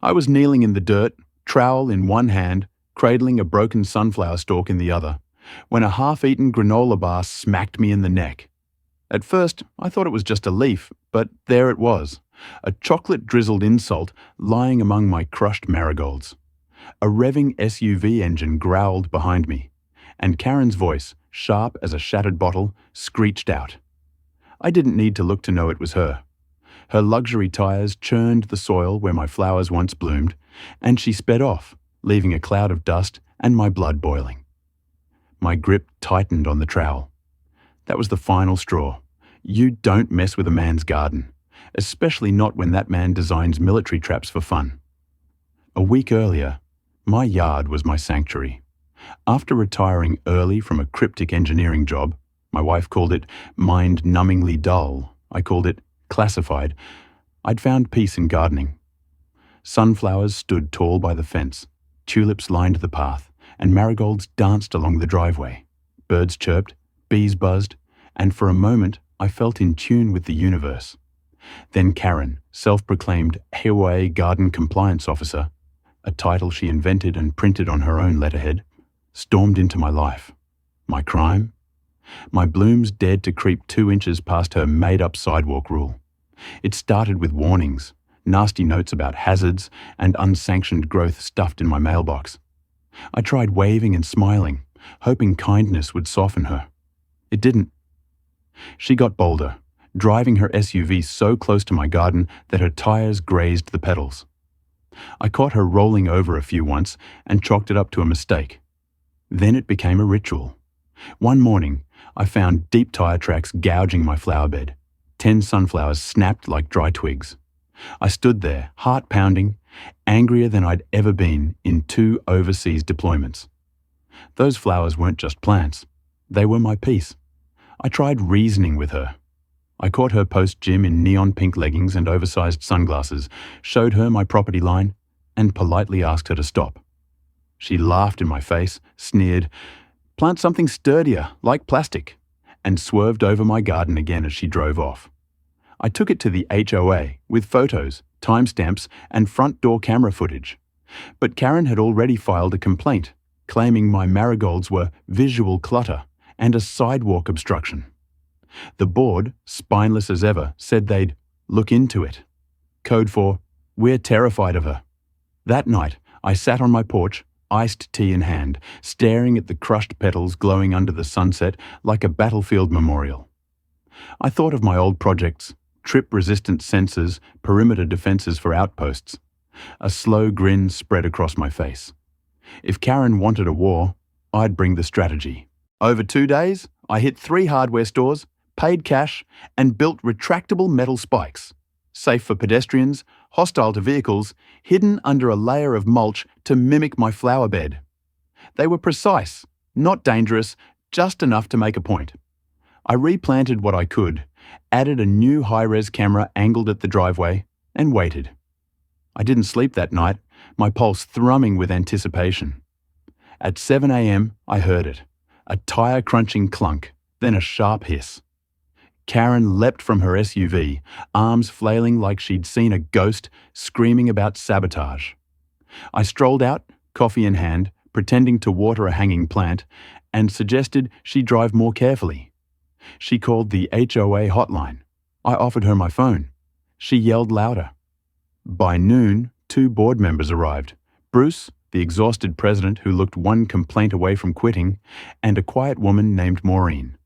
I was kneeling in the dirt, trowel in one hand, cradling a broken sunflower stalk in the other, when a half-eaten granola bar smacked me in the neck. At first, I thought it was just a leaf, but there it was, a chocolate-drizzled insult lying among my crushed marigolds. A revving SUV engine growled behind me, and Karen's voice, sharp as a shattered bottle, screeched out. I didn't need to look to know it was her. Her luxury tires churned the soil where my flowers once bloomed, and she sped off, leaving a cloud of dust and my blood boiling. My grip tightened on the trowel. That was the final straw. You don't mess with a man's garden, especially not when that man designs military traps for fun. A week earlier, my yard was my sanctuary. After retiring early from a cryptic engineering job, my wife called it mind-numbingly dull, I called it classified, I'd found peace in gardening. Sunflowers stood tall by the fence, tulips lined the path, and marigolds danced along the driveway. Birds chirped, bees buzzed, and for a moment I felt in tune with the universe. Then Karen, self-proclaimed HOA Garden Compliance Officer, a title she invented and printed on her own letterhead, stormed into my life. My crime? My blooms dared to creep 2 inches past her made-up sidewalk rule. It started with warnings, nasty notes about hazards, and unsanctioned growth stuffed in my mailbox. I tried waving and smiling, hoping kindness would soften her. It didn't. She got bolder, driving her SUV so close to my garden that her tires grazed the pedals. I caught her rolling over a few once and chalked it up to a mistake. Then it became a ritual. One morning, I found deep tire tracks gouging my flower bed. 10 sunflowers snapped like dry twigs. I stood there, heart pounding, angrier than I'd ever been in 2 overseas deployments. Those flowers weren't just plants. They were my peace. I tried reasoning with her. I caught her post-gym in neon pink leggings and oversized sunglasses, showed her my property line, and politely asked her to stop. She laughed in my face, sneered, "Plant something sturdier, like plastic," and swerved over my garden again as she drove off. I took it to the HOA with photos, timestamps, and front door camera footage. But Karen had already filed a complaint, claiming my marigolds were visual clutter and a sidewalk obstruction. The board, spineless as ever, said they'd look into it. Code for, we're terrified of her. That night, I sat on my porch, iced tea in hand, staring at the crushed petals glowing under the sunset like a battlefield memorial. I thought of my old projects, trip-resistant sensors, perimeter defenses for outposts. A slow grin spread across my face. If Karen wanted a war, I'd bring the strategy. Over 2 days, I hit 3 hardware stores, paid cash, and built retractable metal spikes, safe for pedestrians, hostile to vehicles, hidden under a layer of mulch to mimic my flower bed. They were precise, not dangerous, just enough to make a point. I replanted what I could, added a new high-res camera angled at the driveway, and waited. I didn't sleep that night, my pulse thrumming with anticipation. At 7 a.m., I heard it, a tire-crunching clunk, then a sharp hiss. Karen leapt from her SUV, arms flailing like she'd seen a ghost, screaming about sabotage. I strolled out, coffee in hand, pretending to water a hanging plant, and suggested she drive more carefully. She called the HOA hotline. I offered her my phone. She yelled louder. By noon, 2 board members arrived. Bruce, the exhausted president who looked 1 complaint away from quitting, and a quiet woman named Maureen.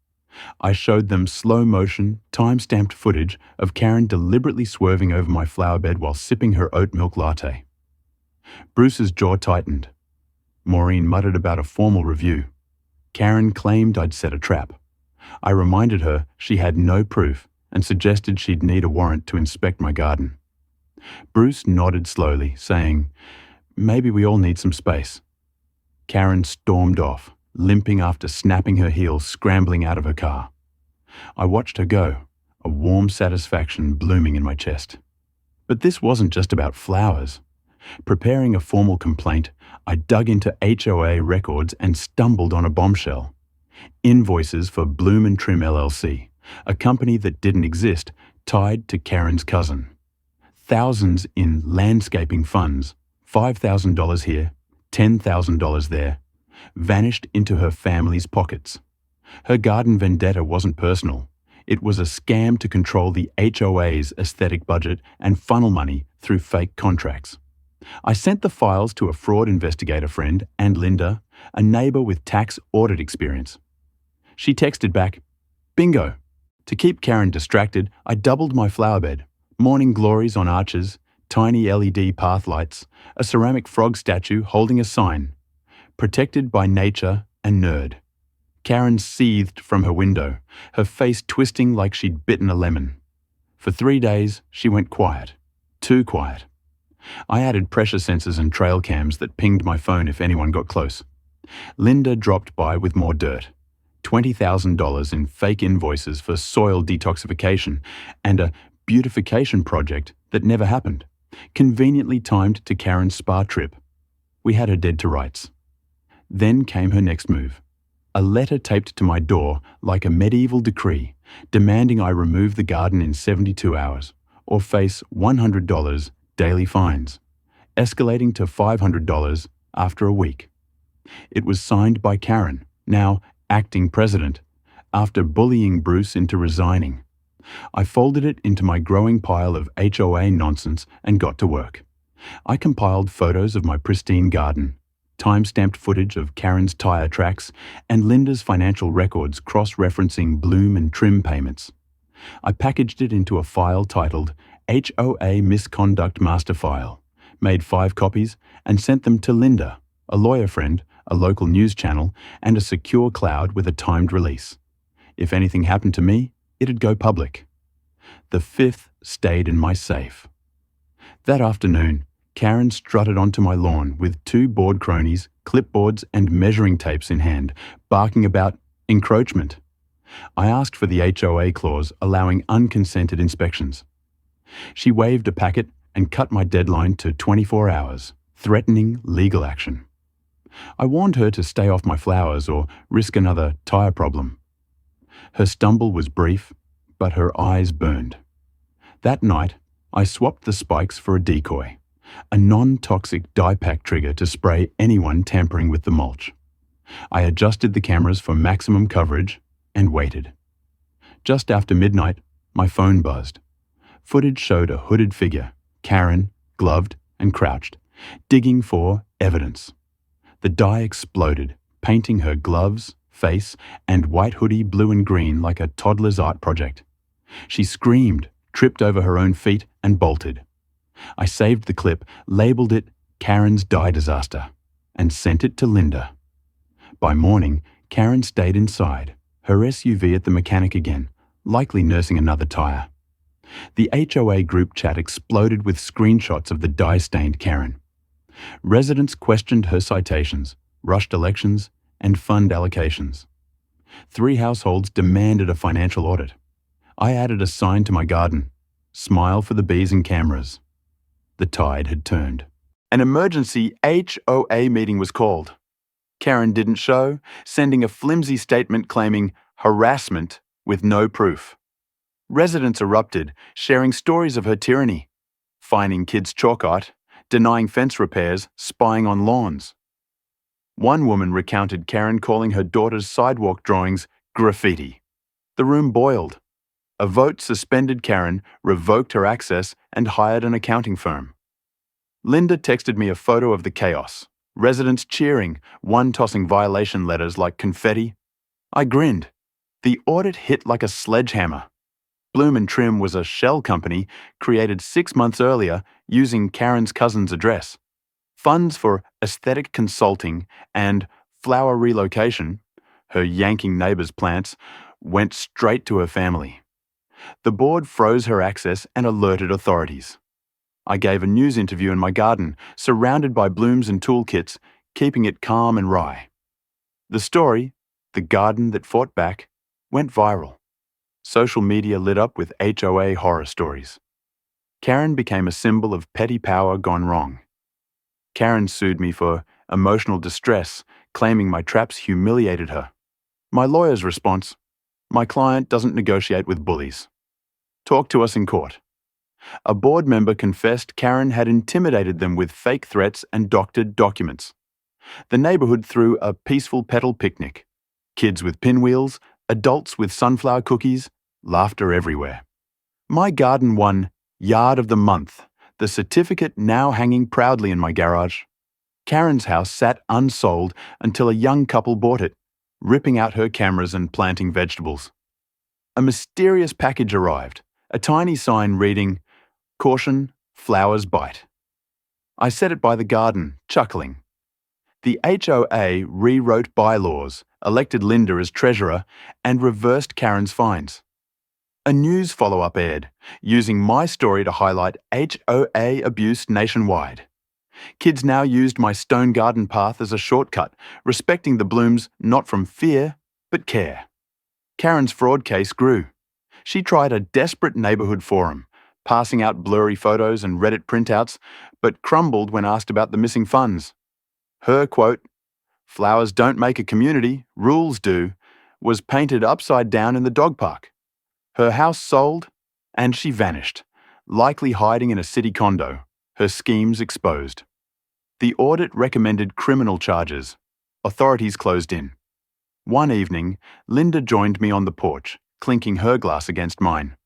I showed them slow-motion, time-stamped footage of Karen deliberately swerving over my flower bed while sipping her oat milk latte. Bruce's jaw tightened. Maureen muttered about a formal review. Karen claimed I'd set a trap. I reminded her she had no proof and suggested she'd need a warrant to inspect my garden. Bruce nodded slowly, saying, "Maybe we all need some space." Karen stormed off, limping after snapping her heels, scrambling out of her car. I watched her go, a warm satisfaction blooming in my chest. But this wasn't just about flowers. Preparing a formal complaint, I dug into HOA records and stumbled on a bombshell. Invoices for Bloom & Trim LLC, a company that didn't exist, tied to Karen's cousin. thousands in landscaping funds, $5,000 here, $10,000 there, vanished into her family's pockets. Her garden vendetta wasn't personal. It was a scam to control the HOA's aesthetic budget and funnel money through fake contracts. I sent the files to a fraud investigator friend and Linda, a neighbor with tax audit experience. She texted back, "Bingo." To keep Karen distracted, I doubled my flower bed, morning glories on arches, tiny LED path lights, a ceramic frog statue holding a sign, "Protected by nature and nerd." Karen seethed from her window, her face twisting like she'd bitten a lemon. For 3 days, she went quiet. Too quiet. I added pressure sensors and trail cams that pinged my phone if anyone got close. Linda dropped by with more dirt. $20,000 in fake invoices for soil detoxification and a beautification project that never happened, conveniently timed to Karen's spa trip. We had her dead to rights. Then came her next move. A letter taped to my door like a medieval decree, demanding I remove the garden in 72 hours or face $100 daily fines, escalating to $500 after a week. It was signed by Karen, now acting president, after bullying Bruce into resigning. I folded it into my growing pile of HOA nonsense and got to work. I compiled photos of my pristine garden, time-stamped footage of Karen's tire tracks, and Linda's financial records cross-referencing bloom and trim payments. I packaged it into a file titled HOA Misconduct Master File, made 5 copies, and sent them to Linda, a lawyer friend, a local news channel, and a secure cloud with a timed release. If anything happened to me, it'd go public. The 5th stayed in my safe. That afternoon, Karen strutted onto my lawn with 2 board cronies, clipboards, and measuring tapes in hand, barking about encroachment. I asked for the HOA clause allowing unconsented inspections. She waved a packet and cut my deadline to 24 hours, threatening legal action. I warned her to stay off my flowers or risk another tire problem. Her stumble was brief, but her eyes burned. That night, I swapped the spikes for a decoy, a non-toxic dye-pack trigger to spray anyone tampering with the mulch. I adjusted the cameras for maximum coverage and waited. Just after midnight, my phone buzzed. Footage showed a hooded figure, Karen, gloved and crouched, digging for evidence. The dye exploded, painting her gloves, face, and white hoodie blue and green like a toddler's art project. She screamed, tripped over her own feet, and bolted. I saved the clip, labeled it Karen's Dye Disaster, and sent it to Linda. By morning, Karen stayed inside, her SUV at the mechanic again, likely nursing another tire. The HOA group chat exploded with screenshots of the dye-stained Karen. Residents questioned her citations, rushed elections, and fund allocations. 3 households demanded a financial audit. I added a sign to my garden, "Smile for the bees and cameras." The tide had turned. An emergency HOA meeting was called. Karen didn't show, sending a flimsy statement claiming harassment with no proof. Residents erupted, sharing stories of her tyranny, fining kids chalk art, denying fence repairs, spying on lawns. One woman recounted Karen calling her daughter's sidewalk drawings graffiti. The room boiled. A vote suspended Karen, revoked her access, and hired an accounting firm. Linda texted me a photo of the chaos. Residents cheering, one tossing violation letters like confetti. I grinned. The audit hit like a sledgehammer. Bloom and Trim was a shell company created 6 months earlier using Karen's cousin's address. Funds for aesthetic consulting and flower relocation, her yanking neighbor's plants, went straight to her family. The board froze her access and alerted authorities. I gave a news interview in my garden, surrounded by blooms and toolkits, keeping it calm and wry. The story, The Garden That Fought Back, went viral. Social media lit up with HOA horror stories. Karen became a symbol of petty power gone wrong. Karen sued me for emotional distress, claiming my traps humiliated her. My lawyer's response, "My client doesn't negotiate with bullies. Talk to us in court." A board member confessed Karen had intimidated them with fake threats and doctored documents. The neighborhood threw a peaceful petal picnic. Kids with pinwheels, adults with sunflower cookies, laughter everywhere. My garden won Yard of the Month, the certificate now hanging proudly in my garage. Karen's house sat unsold until a young couple bought it, ripping out her cameras and planting vegetables. A mysterious package arrived, a tiny sign reading, "Caution, flowers bite." I set it by the garden, chuckling. The HOA rewrote bylaws, elected Linda as treasurer, and reversed Karen's fines. A news follow-up aired, using my story to highlight HOA abuse nationwide. Kids now used my stone garden path as a shortcut, respecting the blooms not from fear, but care. Karen's fraud case grew. She tried a desperate neighborhood forum, passing out blurry photos and Reddit printouts, but crumbled when asked about the missing funds. Her quote, "Flowers don't make a community, rules do," was painted upside down in the dog park. Her house sold, and she vanished, likely hiding in a city condo, her schemes exposed. The audit recommended criminal charges. Authorities closed in. One evening, Linda joined me on the porch, clinking her glass against mine.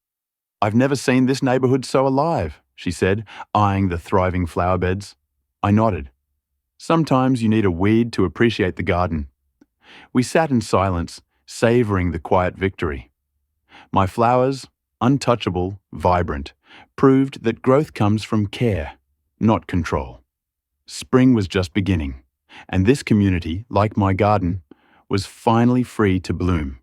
"I've never seen this neighborhood so alive," she said, eyeing the thriving flower beds. I nodded. Sometimes you need a weed to appreciate the garden. We sat in silence, savoring the quiet victory. My flowers, untouchable, vibrant, proved that growth comes from care, not control. Spring was just beginning, and this community, like my garden, was finally free to bloom.